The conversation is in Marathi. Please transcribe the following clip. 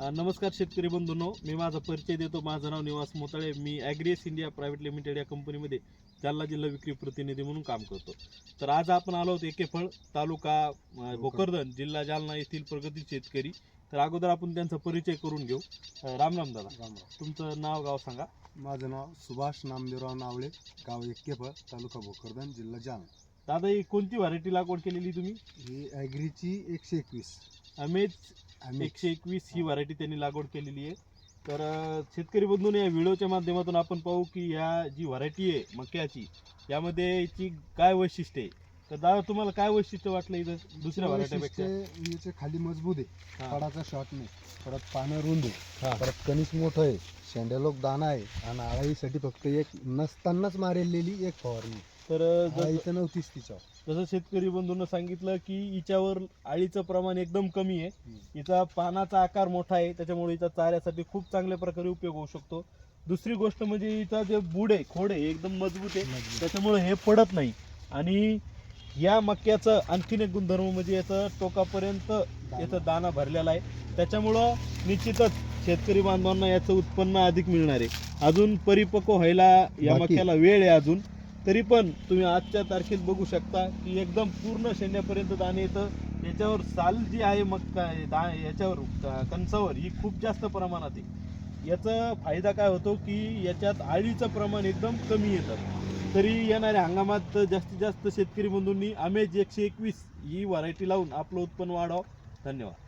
नमस्कार शेतकरी बंधूंनो, मी माझा परिचय देतो। माझं नाव निवास मोताळे। मी ॲग्रियस इंडिया प्रायव्हेट लिमिटेड या कंपनीमध्ये जालना जिल्हा विक्री प्रतिनिधी म्हणून काम करतो। तर आज आपण आलो आहोत एकेफळ तालुका भोकरदन जिल्हा जालना येथील प्रगती शेतकरी। तर अगोदर आपण त्यांचा परिचय करून घेऊ। राम राम दादा। राम राम। तुमचं नाव गाव सांगा। माझं नाव सुभाष नामदेवराव नावळे, गाव एकेफळ, तालुका भोकरदन, जिल्हा जालना। दादा, ही कोणती व्हरायटी लागवड केलेली तुम्ही? ही ॲग्रीची 121 अमेज 121 ही व्हरायटी त्यांनी लागवड केलेली आहे। तर शेतकरी बंधूंनो, या व्हिडिओच्या माध्यमातून आपण पाहू की या जी व्हरायटी आहे मक्याची, यामध्ये याची काय वैशिष्ट्य आहे। तर दादा, तुम्हाला काय वैशिष्ट्य वाटलं इथं दुसऱ्या व्हरायटीपेक्षा? याचे खाली मजबूत आहे, हा. फळाचा शॉट नाही, परत पानं रुंद हा. आहे, परत कणीस मोठं आहे, शेंड्यालोक दाना आहे, आणि आळीसाठी फक्त एक नसतानाच मारलेली एक फवारणी। तर इथं नव्हतीच तिच्यावर। जसं शेतकरी बंधूंना सांगितलं की हिच्यावर आळीचं प्रमाण एकदम कमी आहे, हिचा पानाचा आकार मोठा आहे, त्याच्यामुळे हिचा चाऱ्यासाठी खूप चांगल्या प्रकारे उपयोग होऊ शकतो। दुसरी गोष्ट म्हणजे हिचा जे बुड आहे, खोड आहे, एकदम मजबूत आहे, त्याच्यामुळे हे पडत नाही। आणि या मक्याचं आणखीन एक गुणधर्म म्हणजे याचा टोकापर्यंत याचा दाना भरलेला आहे, त्याच्यामुळं निश्चितच शेतकरी बांधवांना याचं उत्पन्न अधिक मिळणार आहे। अजून परिपक्व व्हायला या मक्याला वेळ आहे अजून, तरी पण तुम्ही आजच्या तारखेत बघू शकता की एकदम पूर्ण शेंड्यापर्यंत दाणे येतं। याच्यावर साल जी आहे मक्का याच्यावर कणसावर ही खूप जास्त प्रमाणात आहे। याचा फायदा काय होतो की याच्यात आळीचं प्रमाण एकदम कमी येतं। तरी येणाऱ्या हंगामात जास्तीत जास्त शेतकरी बंधूंनी अमेज 121 ही व्हरायटी लावून आपलं उत्पन्न वाढवावं। धन्यवाद।